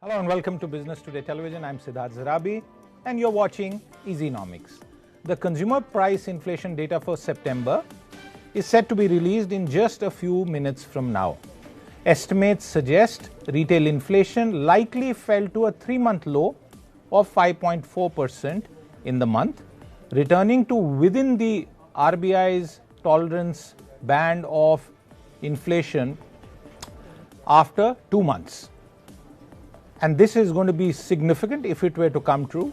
Hello and welcome to Business Today Television. I'm Siddharth Zarabi and you're watching Easynomics. The consumer price inflation data for September is set to be released in just a few minutes from now. Estimates suggest retail inflation likely fell to a 3-month low of 5.4% in the month, returning to within the RBI's tolerance band of inflation after 2 months. And this is going to be significant if it were to come true.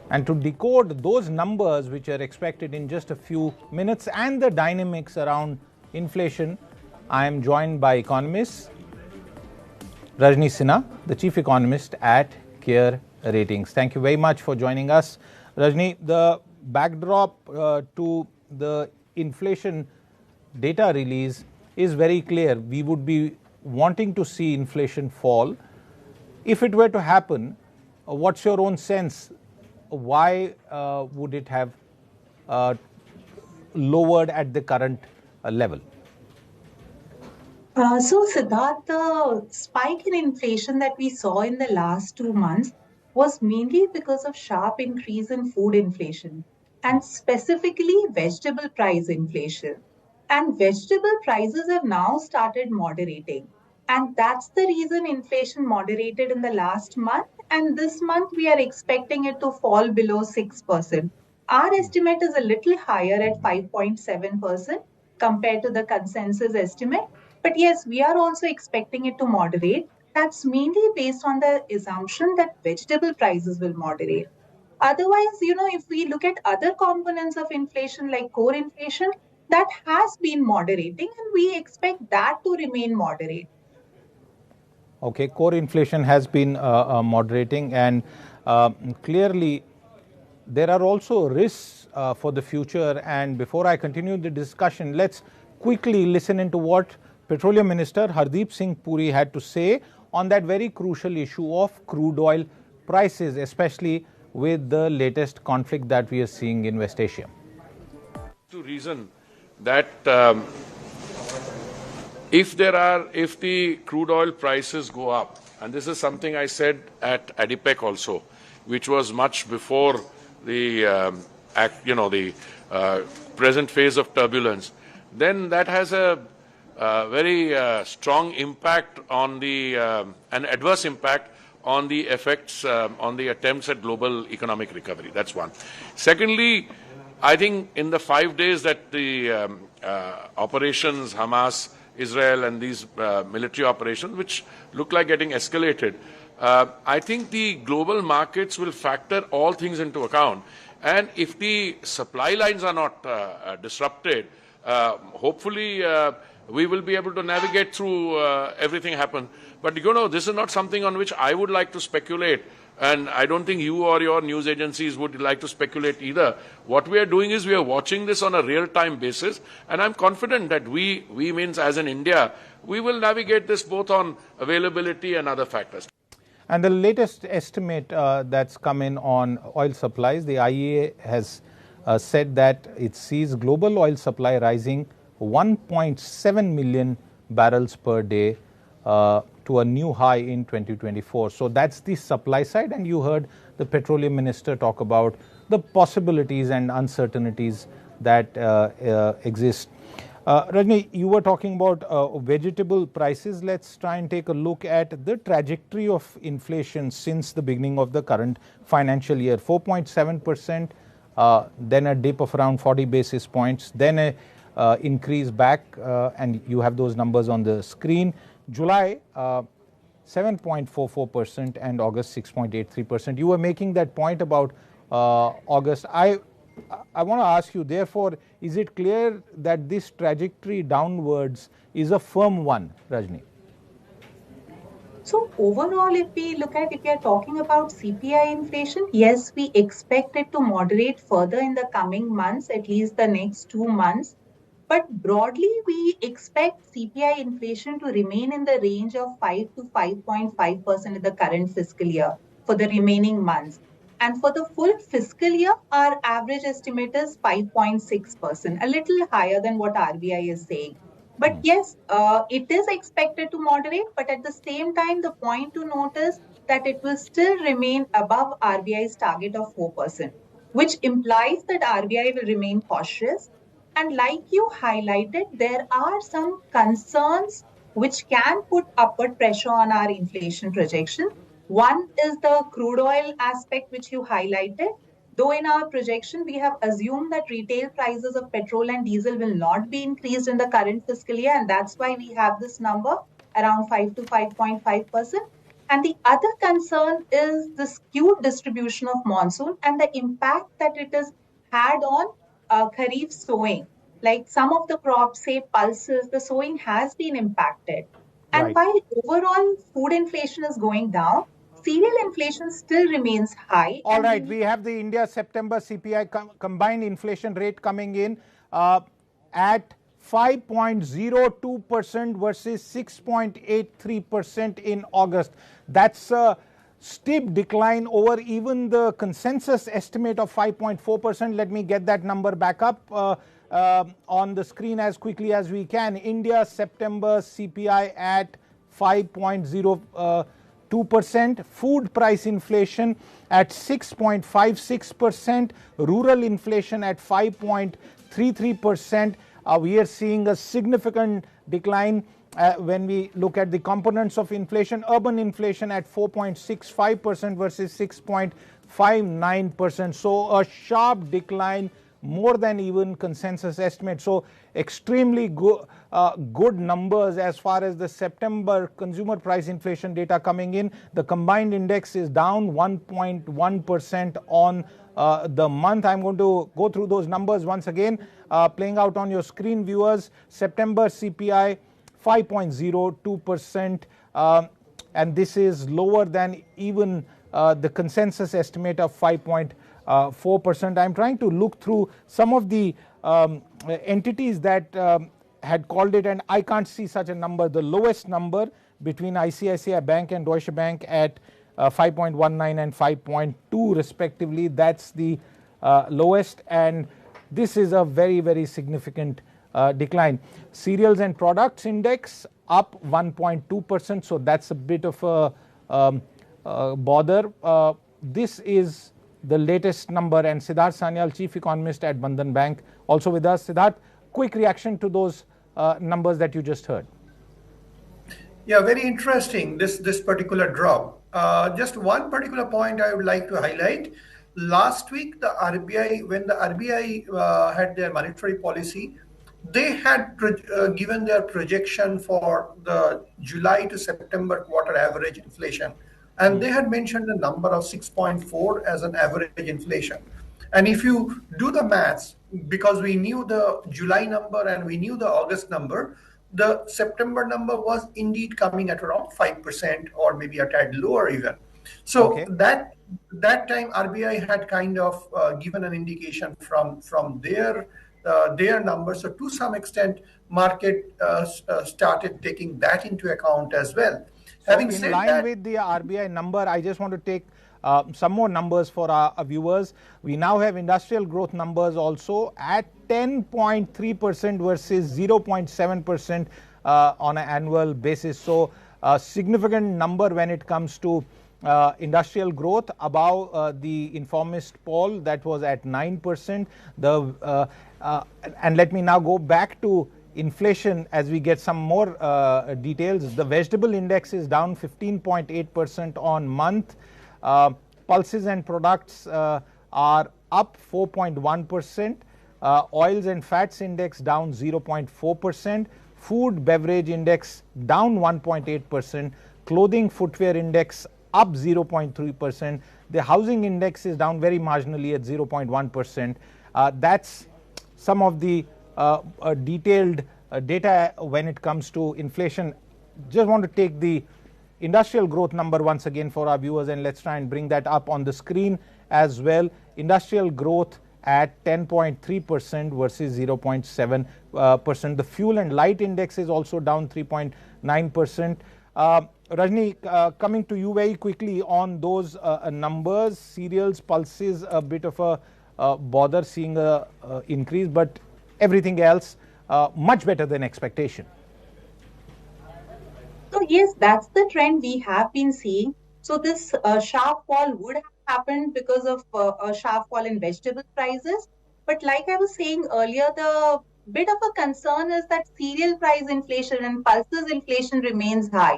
And to decode those numbers, which are expected in just a few minutes, and the dynamics around inflation, I am joined by economists Rajani Sinha, the Chief Economist at CareEdge. Thank you very much for joining us. Rajani, the backdrop to the inflation data release is very clear. We would be wanting to see inflation fall. If it were to happen, what's your own sense? Why would it have lowered at the current level? So, Siddharth, the spike in inflation that we saw in the last 2 months was mainly because of sharp increase in food inflation and specifically vegetable price inflation. And vegetable prices have now started moderating. And that's the reason inflation moderated in the last month. And this month, we are expecting it to fall below 6%. Our estimate is a little higher at 5.7% compared to the consensus estimate. But yes, we are also expecting it to moderate. That's mainly based on the assumption that vegetable prices will moderate. Otherwise, if we look at other components of inflation like core inflation, that has been moderating and we expect that to remain moderate. Okay, core inflation has been moderating, and clearly there are also risks for the future. And before I continue the discussion, let's quickly listen into what Petroleum Minister Hardeep Singh Puri had to say on that very crucial issue of crude oil prices, especially with the latest conflict that we are seeing in West Asia. To reason that if the crude oil prices go up, and this is something I said at ADIPEC also, which was much before the present phase of turbulence, then that has a very strong impact on an adverse impact on the effects, on the attempts at global economic recovery. That's one. Secondly, I think in the 5 days that the operations, Hamas, Israel, and these military operations, which look like getting escalated, I think the global markets will factor all things into account. And if the supply lines are not disrupted, hopefully we will be able to navigate through everything happen. But this is not something on which I would like to speculate. And I don't think you or your news agencies would like to speculate either. What we are doing is we are watching this on a real-time basis. And I'm confident that we means as in India, we will navigate this both on availability and other factors. And the latest estimate that's come in on oil supplies, the IEA has said that it sees global oil supply rising 1.7 million barrels per day to a new high in 2024. So that's the supply side, and you heard the Petroleum Minister talk about the possibilities and uncertainties that exist. Rajni, you were talking about vegetable prices. Let's try and take a look at the trajectory of inflation since the beginning of the current financial year. 4.7%, then a dip of around 40 basis points, then a increase back, and you have those numbers on the screen. July, 7.44% and August 6.83%. You were making that point about August. I want to ask you, therefore, is it clear that this trajectory downwards is a firm one, Rajni? So overall, if we are talking about CPI inflation, yes, we expect it to moderate further in the coming months, at least the next 2 months. But broadly, we expect CPI inflation to remain in the range of 5 to 5.5% in the current fiscal year for the remaining months. And for the full fiscal year, our average estimate is 5.6%, a little higher than what RBI is saying. But yes, it is expected to moderate. But at the same time, the point to note is that it will still remain above RBI's target of 4%, which implies that RBI will remain cautious. And like you highlighted, there are some concerns which can put upward pressure on our inflation projection. One is the crude oil aspect, which you highlighted. Though in our projection, we have assumed that retail prices of petrol and diesel will not be increased in the current fiscal year, and that's why we have this number around 5 to 5.5%. And the other concern is the skewed distribution of monsoon and the impact that it has had on Kharif sowing. Like some of the crops, say pulses, the sowing has been impacted. And Right. while overall food inflation is going down, cereal inflation still remains high. All right, we have the India September CPI combined inflation rate coming in at 5.02% versus 6.83% in August. That's a steep decline over even the consensus estimate of 5.4%. Let me get that number back up on the screen as quickly as we can. India September CPI at 5.02%, food price inflation at 6.56%, rural inflation at 5.33%. We are seeing a significant decline when we look at the components of inflation. Urban inflation at 4.65% versus 6.59%. So a sharp decline, more than even consensus estimate. So extremely good numbers as far as the September consumer price inflation data coming in. The combined index is down 1.1% on the month. I'm going to go through those numbers once again, playing out on your screen, viewers. September CPI 5.02%, and this is lower than even the consensus estimate of 5.4%. I'm trying to look through some of the entities that had called it, and I can't see such a number. The lowest number between ICICI Bank and Deutsche Bank at 5.19 and 5.2 respectively. That's the lowest, and this is a very, very significant decline. Cereals and products index up 1.2%, so that's a bit of a bother. This is the latest number, and Siddharth Sanyal, Chief Economist at Bandhan Bank, also with us. Siddharth, quick reaction to those numbers that you just heard. Yeah, very interesting, this particular drop. Just one particular point I would like to highlight. Last week, the RBI, when the RBI had their monetary policy, they had given their projection for the July to September quarter average inflation. And they had mentioned a number of 6.4 as an average inflation. And if you do the maths, because we knew the July number and we knew the August number, the September number was indeed coming at around 5% or maybe a tad lower even. So Okay. that time RBI had kind of given an indication from their numbers. So to some extent, market started taking that into account as well. So Having in said line that, with the RBI number, I just want to take some more numbers for our viewers. We now have industrial growth numbers also at 10.3% versus 0.7% on an annual basis. So a significant number when it comes to industrial growth, above the Informist poll that was at 9%. And let me now go back to inflation as we get some more details. The vegetable index is down 15.8% on month. Pulses and products are up 4.1%. Oils and fats index down 0.4%. Food beverage index down 1.8%. Clothing footwear index up 0.3%. The housing index is down very marginally at 0.1%. That's some of the detailed data when it comes to inflation. Just want to take the industrial growth number once again for our viewers, and let's try and bring that up on the screen as well. Industrial growth at 10.3% versus 0.7%. The fuel and light index is also down 3.9%. Rajani, coming to you very quickly on those numbers. Cereals, pulses, a bit of a bother seeing a increase, but everything else much better than expectation. So yes, that's the trend we have been seeing. So this sharp fall would have happened because of a sharp fall in vegetable prices. But like I was saying earlier, the bit of a concern is that cereal price inflation and pulses inflation remains high.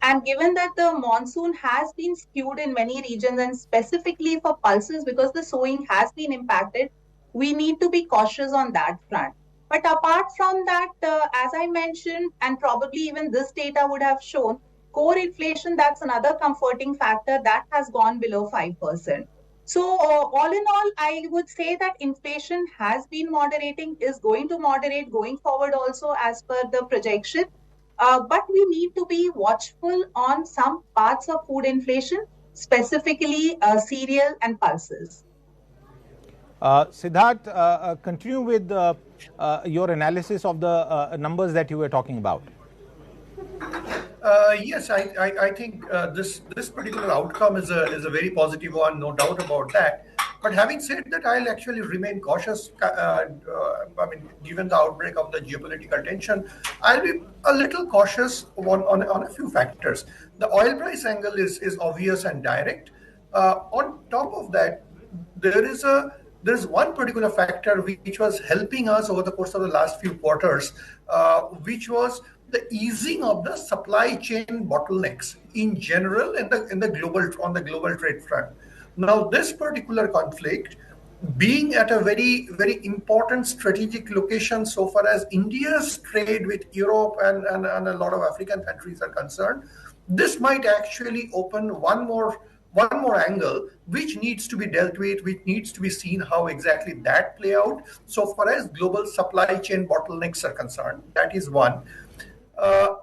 And given that the monsoon has been skewed in many regions and specifically for pulses because the sowing has been impacted, we need to be cautious on that front. But apart from that, as I mentioned, and probably even this data would have shown, core inflation, that's another comforting factor that has gone below 5%. So, all in all, I would say that inflation has been moderating, is going to moderate going forward also as per the projection. But we need to be watchful on some parts of food inflation, specifically cereal and pulses. Siddharth, continue with your analysis of the numbers that you were talking about. Yes, I think this particular outcome is a very positive one, no doubt about that. But having said that, I'll actually remain cautious. I mean, given the outbreak of the geopolitical tension, I'll be a little cautious on a few factors. The oil price angle is obvious and direct. On top of that, there's one particular factor which was helping us over the course of the last few quarters, which was the easing of the supply chain bottlenecks in general in the global trade front. Now, this particular conflict, being at a very, very important strategic location so far as India's trade with Europe and a lot of African countries are concerned, this might actually open one more angle which needs to be dealt with, which needs to be seen how exactly that play out so far as global supply chain bottlenecks are concerned. That is one.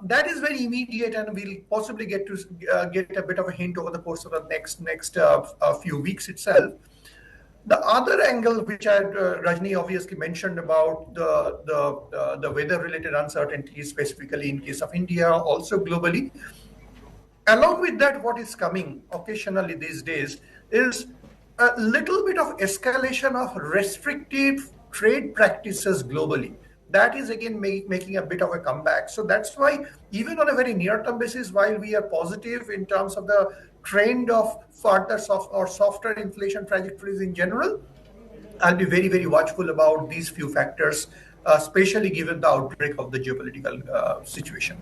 That is very immediate, and we'll possibly get a bit of a hint over the course of the next few weeks itself. The other angle, which Rajni obviously mentioned about the weather-related uncertainties, specifically in case of India, also globally. Along with that, what is coming occasionally these days is a little bit of escalation of restrictive trade practices globally. That is again making a bit of a comeback. So that's why even on a very near-term basis, while we are positive in terms of the trend of further softer inflation trajectories in general, I'll be very, very watchful about these few factors, especially given the outbreak of the geopolitical situation.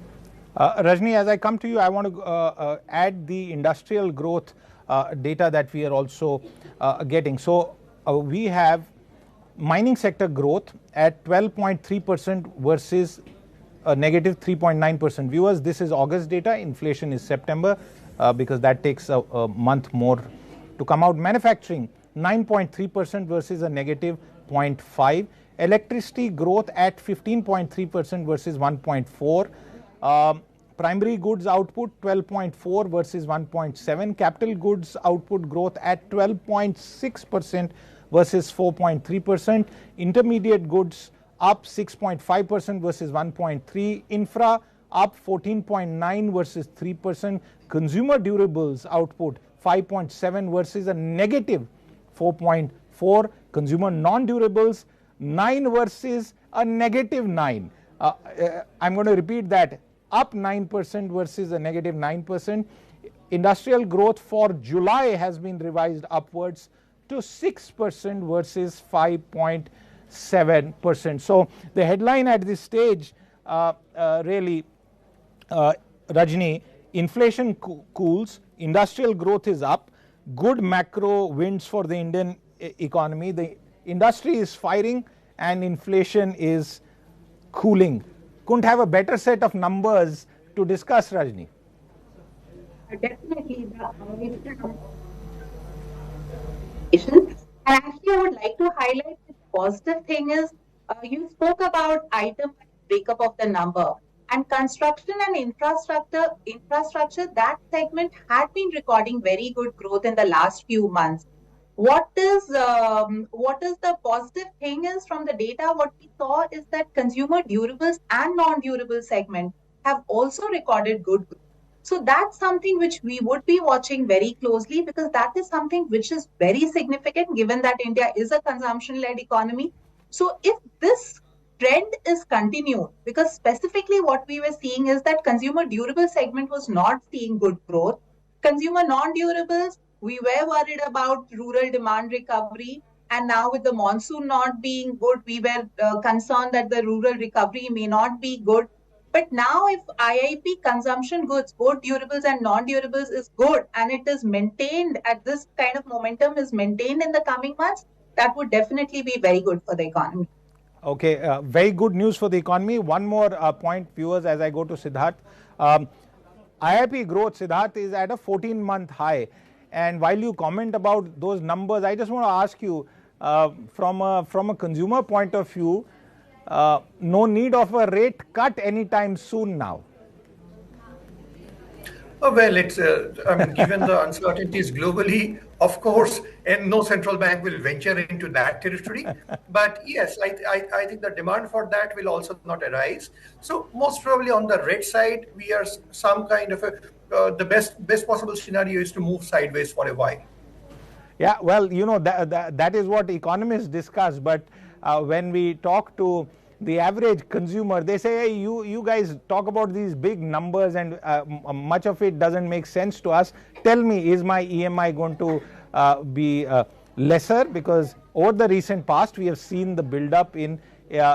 Rajni, as I come to you, I want to add the industrial growth data that we are also getting. So we have mining sector growth at 12.3% versus a negative 3.9%. Viewers, this is August data. Inflation is September because that takes a month more to come out. Manufacturing 9.3% versus a negative 0.5%. Electricity growth at 15.3% versus 1.4%. Primary goods output 12.4 versus 1.7. Capital goods output growth at 12.6% versus 4.3%. Intermediate goods up 6.5% versus 1.3%. Infra up 14.9 versus 3%. Consumer durables output 5.7 versus a negative 4.4. Consumer non-durables 9 versus a negative 9. I'm going to repeat that. Up 9% versus a negative 9%. Industrial growth for July has been revised upwards to 6% versus 5.7%. So the headline at this stage really, Rajni, inflation cools, industrial growth is up, good macro winds for the Indian economy, the industry is firing and inflation is cooling. Couldn't have a better set of numbers to discuss, Rajni. Definitely. And actually, I would like to highlight the positive thing is you spoke about item breakup of the number, and construction and infrastructure, that segment had been recording very good growth in the last few months. What is the positive thing is from the data, what we saw is that consumer durables and non-durable segment have also recorded good growth. So that's something which we would be watching very closely because that is something which is very significant given that India is a consumption-led economy. So if this trend is continued, because specifically what we were seeing is that consumer durable segment was not seeing good growth, Consumer non-durables, we were worried about rural demand recovery. And now with the monsoon not being good, we were concerned that the rural recovery may not be good. But now if IIP consumption goods, both durables and non-durables is good and it is maintained at this kind of momentum is maintained in the coming months, that would definitely be very good for the economy. Okay, very good news for the economy. One more point, viewers, as I go to Siddharth. IIP growth, Siddharth, is at a 14-month high. And while you comment about those numbers, I just want to ask you, from a consumer point of view, no need of a rate cut anytime soon now. Oh, well, it's, I mean, given the uncertainties globally, of course, and no central bank will venture into that territory. But yes, I think the demand for that will also not arise. So most probably on the rate side, we are some kind of the best possible scenario is to move sideways for a while. Yeah, well, you know, that is what economists discuss. But when we talk to the average consumer, they say, hey, you guys talk about these big numbers and much of it doesn't make sense to us. Tell me, is my EMI going to be lesser? Because over the recent past, we have seen the build-up in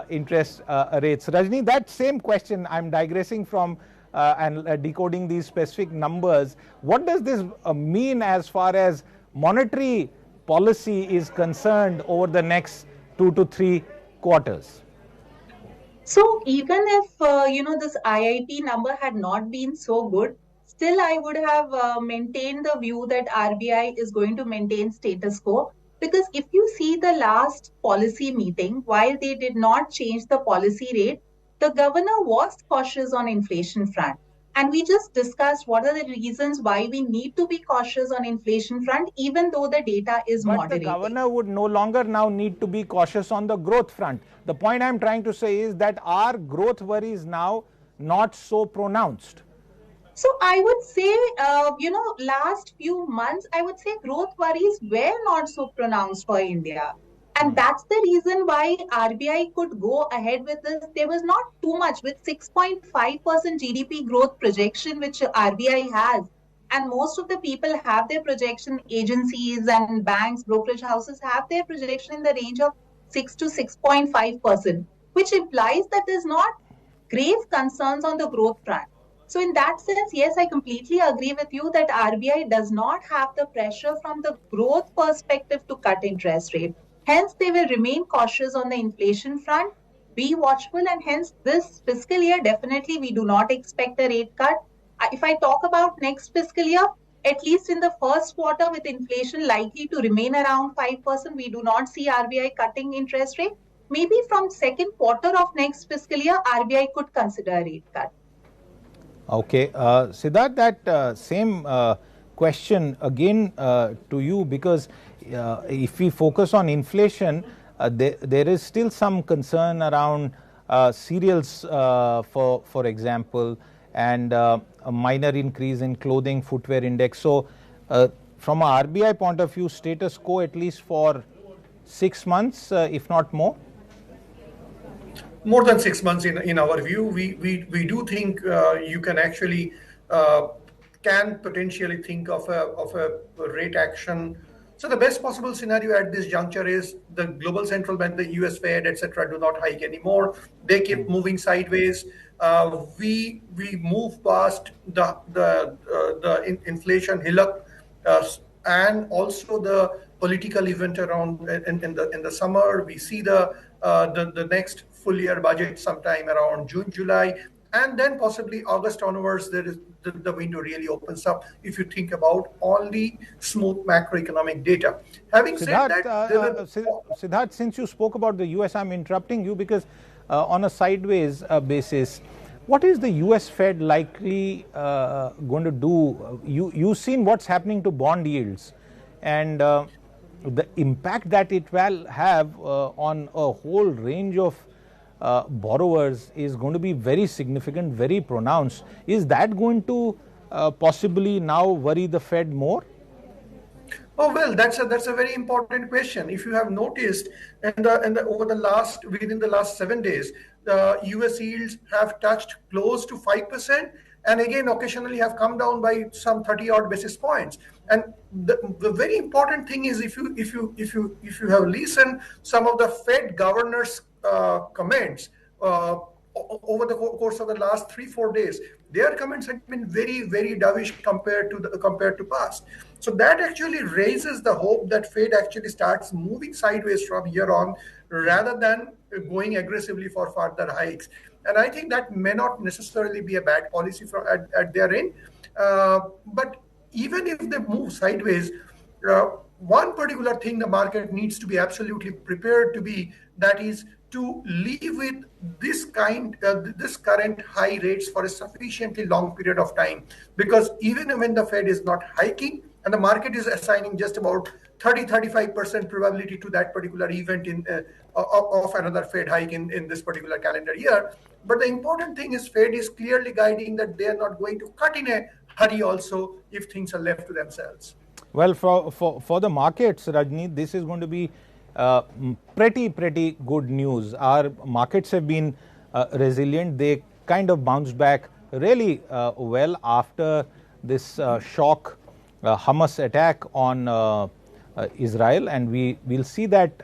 interest rates. Rajani, that same question, I'm digressing from and decoding these specific numbers. What does this mean as far as monetary policy is concerned over the next 2 to 3 quarters? So even if this IIP number had not been so good, still I would have maintained the view that RBI is going to maintain status quo, because if you see the last policy meeting, while they did not change the policy rate, the governor was cautious on inflation front. And we just discussed what are the reasons why we need to be cautious on inflation front, even though the data is But moderating. the governor would no longer now need to be cautious on the growth front. The point I'm trying to say is that our growth worries now not so pronounced. So I would say, last few months, I would say growth worries were not so pronounced for India. And that's the reason why RBI could go ahead with this. There was not too much with 6.5% GDP growth projection, which RBI has. And most of the people have their projection, agencies and banks, brokerage houses have their projection in the range of 6 to 6.5%, which implies that there's not grave concerns on the growth front. So in that sense, yes, I completely agree with you that RBI does not have the pressure from the growth perspective to cut interest rate. Hence, they will remain cautious on the inflation front, be watchful, and hence this fiscal year, definitely we do not expect a rate cut. If I talk about next fiscal year, at least in the first quarter with inflation likely to remain around 5%, we do not see RBI cutting interest rate. Maybe from second quarter of next fiscal year, RBI could consider a rate cut. Okay, Siddharth, that same question again to you, because if we focus on inflation, there is still some concern around cereals, for example, and a minor increase in clothing footwear index. So from a RBI point of view, status quo at least for 6 months, if not more? More than 6 months in our view. We do think you can actually can potentially think of a rate action. So the best possible scenario at this juncture is the global central bank, the US Fed, etc., do not hike anymore. They keep moving sideways. We move past the inflation hillock, and also the political event around in the summer. We see the next full year budget sometime around June, July, and then possibly August onwards, there is the window really opens up if you think about all the smooth macroeconomic data. Having said that, Siddharth, since you spoke about the US, I'm interrupting you because on a sideways basis, what is the US Fed likely going to do? You've seen what's happening to bond yields, and the impact that it will have on a whole range of borrowers is going to be very significant, very pronounced. Is that going to possibly now worry the Fed more? Oh, well, that's a very important question. If you have noticed, within the last 7 days, the US yields have touched close to 5%, and again occasionally have come down by some 30 odd basis points. And the very important thing is, if you have listened some of the Fed governors comments over the course of the last 3-4 days, their comments have been very dovish compared to past. So that actually raises the hope that Fed actually starts moving sideways from here on, rather than going aggressively for further hikes. And I think that may not necessarily be a bad policy at their end. But even if they move sideways, one particular thing the market needs to be absolutely prepared to be, that is to live with this current high rates for a sufficiently long period of time. Because even when the Fed is not hiking, and the market is assigning just about 30-35% probability to that particular event of another Fed hike in this particular calendar year. But the important thing is, Fed is clearly guiding that they are not going to cut in a hurry also if things are left to themselves. Well, for the markets, Rajni, this is going to be pretty good news. Our markets have been resilient. They kind of bounced back really well after this shock Hamas attack on Israel, and we'll see that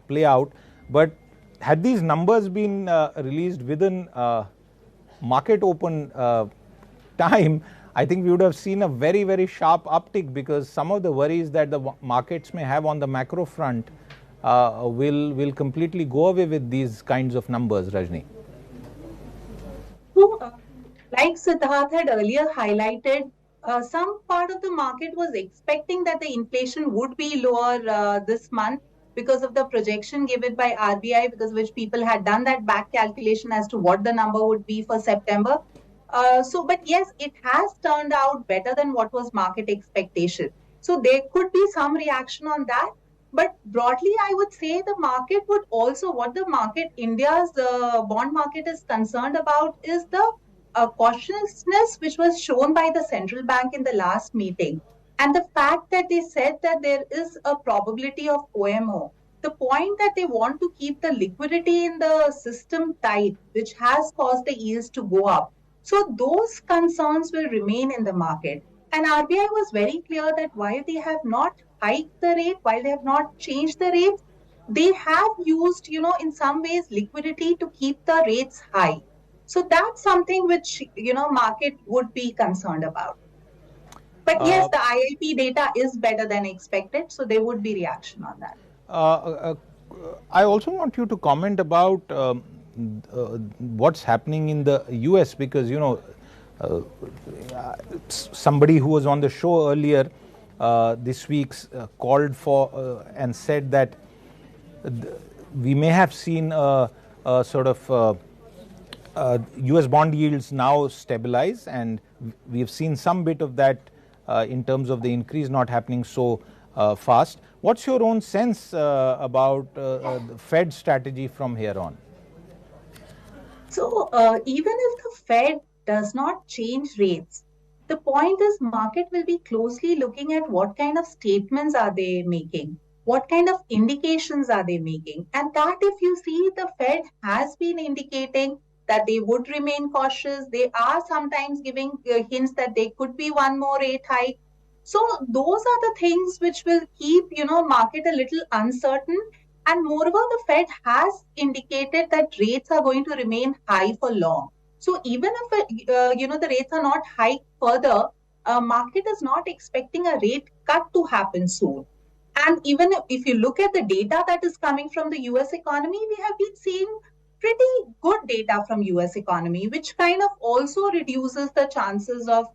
play out. But had these numbers been released within market open time, I think we would have seen a very sharp uptick, because some of the worries that the markets may have on the macro front will completely go away with these kinds of numbers, Rajni. So, like Siddharth had earlier highlighted, some part of the market was expecting that the inflation would be lower this month because of the projection given by RBI, because which people had done that back calculation as to what the number would be for September. But yes, it has turned out better than what was market expectation. So there could be some reaction on that. But broadly, I would say the market would also, what the market, India's bond market is concerned about is the cautiousness which was shown by the central bank in the last meeting. And the fact that they said that there is a probability of OMO. The point that they want to keep the liquidity in the system tight, which has caused the yields to go up. So those concerns will remain in the market. And RBI was very clear that while they have not hiked the rate, while they have not changed the rates, they have used, in some ways, liquidity to keep the rates high. So that's something which, market would be concerned about. But yes, the IIP data is better than expected, so there would be reaction on that. I also want you to comment about what's happening in the US, because, somebody who was on the show earlier this week called for and said that we may have seen a sort of US bond yields now stabilize, and we've seen some bit of that in terms of the increase not happening so fast. What's your own sense about the Fed strategy from here on? So even if the Fed does not change rates, the point is market will be closely looking at what kind of statements are they making, what kind of indications are they making. And that, if you see, the Fed has been indicating that they would remain cautious. They are sometimes giving hints that there could be one more rate hike. So those are the things which will keep, market a little uncertain. And moreover, the Fed has indicated that rates are going to remain high for long. So even if, the rates are not hiked further, market is not expecting a rate cut to happen soon. And even if you look at the data that is coming from the US economy, we have been seeing pretty good data from US economy, which kind of also reduces the chances of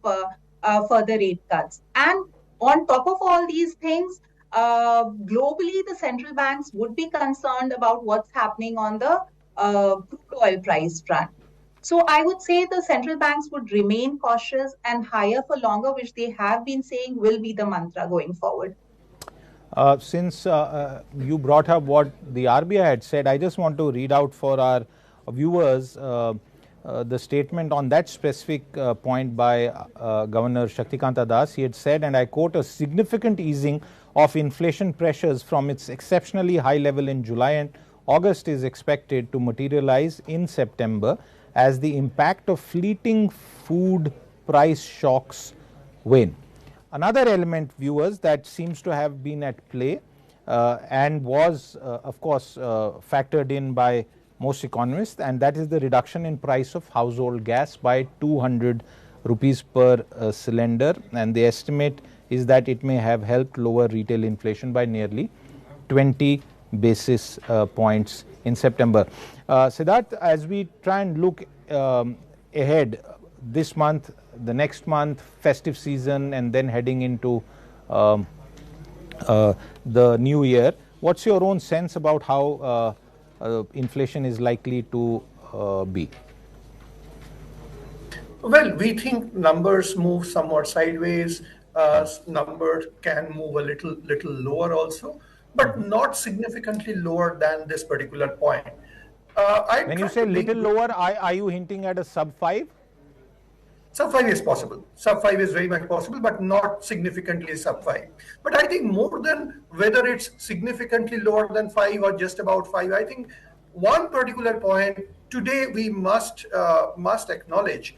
further rate cuts. And on top of all these things, globally, the central banks would be concerned about what's happening on the crude oil price front. So I would say the central banks would remain cautious and higher for longer, which they have been saying will be the mantra going forward. Since you brought up what the RBI had said, I just want to read out for our viewers the statement on that specific point by Governor Shaktikanta Das. He had said, and I quote, "A significant easing of inflation pressures from its exceptionally high level in July and August is expected to materialize in September as the impact of fleeting food price shocks wane. Another element, viewers, that seems to have been at play and was, of course, factored in by most economists, and that is the reduction in price of household gas by 200 rupees per cylinder, and the estimate is that it may have helped lower retail inflation by nearly 20 basis points in September. Siddharth, as we try and look ahead this month, the next month, festive season, and then heading into the new year, what's your own sense about how inflation is likely to be? Well, we think numbers move somewhat sideways. Numbers can move a little lower also, but not significantly lower than this particular point. When you say little lower, are you hinting at a sub 5? Sub 5 is possible. Sub 5 is very much possible, but not significantly sub 5. But I think more than whether it's significantly lower than 5 or just about 5, I think one particular point today we must acknowledge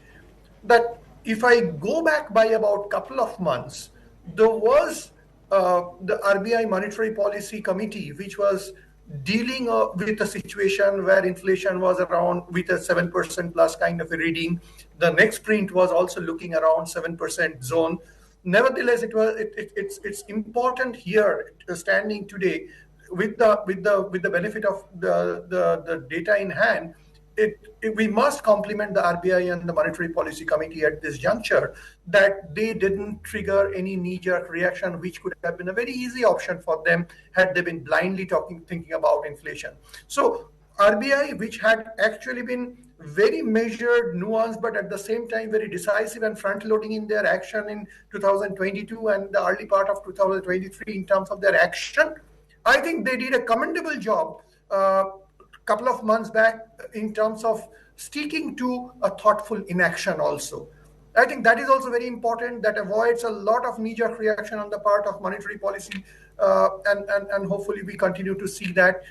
that if I go back by about couple of months, there was the RBI Monetary Policy Committee, which was dealing with a situation where inflation was around with a 7% plus kind of a reading. The next print was also looking around 7% zone. Nevertheless, it's important here, standing today with the benefit of the data in hand. We must compliment the RBI and the Monetary Policy Committee at this juncture that they didn't trigger any knee-jerk reaction, which could have been a very easy option for them had they been blindly thinking about inflation. So RBI, which had actually been very measured, nuanced, but at the same time very decisive and front-loading in their action in 2022 and the early part of 2023 in terms of their action, I think they did a commendable job couple of months back in terms of sticking to a thoughtful inaction also. I think that is also very important. That avoids a lot of knee-jerk reaction on the part of monetary policy, and hopefully we continue to see that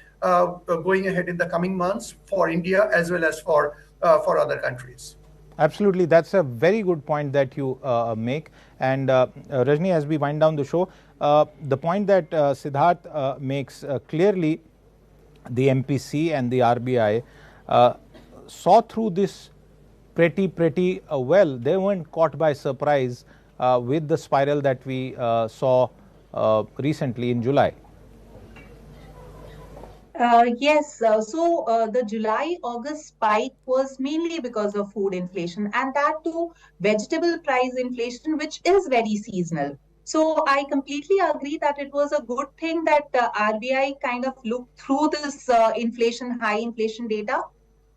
going ahead in the coming months for India as well as for other countries. Absolutely, that's a very good point that you make. And Rajni, as we wind down the show, the point that Siddharth makes clearly, the MPC and the RBI saw through this pretty well. They weren't caught by surprise with the spiral that we saw recently in July. Yes, so the July-August spike was mainly because of food inflation, and that too vegetable price inflation, which is very seasonal. So I completely agree that it was a good thing that RBI kind of looked through this high inflation data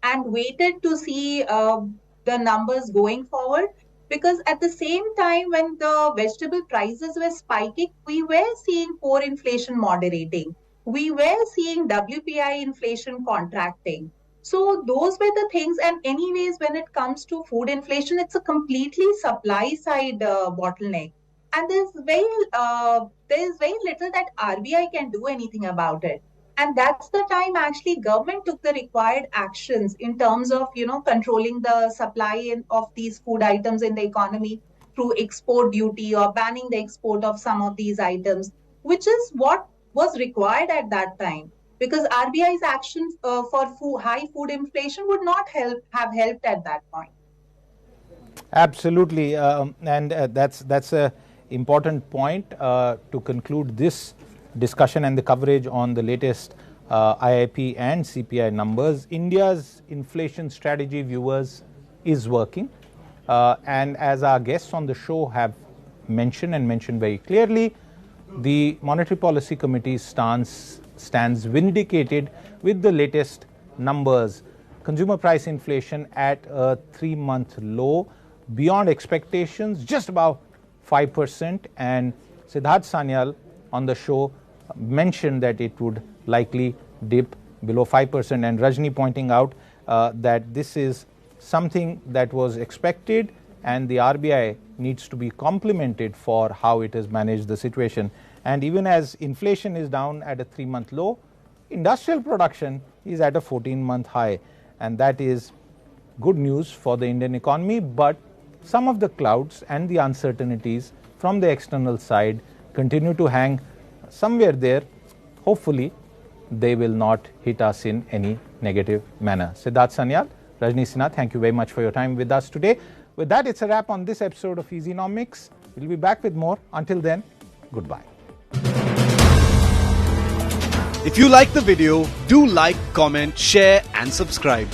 and waited to see the numbers going forward. Because at the same time, when the vegetable prices were spiking, we were seeing core inflation moderating. We were seeing WPI inflation contracting. So those were the things. And anyways, when it comes to food inflation, it's a completely supply side bottleneck. And there's very little that RBI can do anything about it. And that's the time actually government took the required actions in terms of, controlling the supply of these food items in the economy through export duty or banning the export of some of these items, which is what was required at that time. Because RBI's action for high food inflation would not have helped at that point. Absolutely, and that's a important point to conclude this discussion and the coverage on the latest IIP and CPI numbers. India's inflation strategy, viewers, is working, and as our guests on the show have mentioned very clearly, the Monetary Policy Committee's stance stands vindicated with the latest numbers. Consumer price inflation at a 3-month low, beyond expectations, just about 5%, and Siddharth Sanyal on the show mentioned that it would likely dip below 5%, and Rajni pointing out that this is something that was expected and the RBI needs to be complimented for how it has managed the situation. And even as inflation is down at a 3-month low, industrial production is at a 14-month high, and that is good news for the Indian economy, but some of the clouds and the uncertainties from the external side continue to hang somewhere there. Hopefully, they will not hit us in any negative manner. Siddharth Sanyal, Rajani Sinha, thank you very much for your time with us today. With that, it's a wrap on this episode of Easynomics. We'll be back with more. Until then, goodbye. If you like the video, do like, comment, share and subscribe.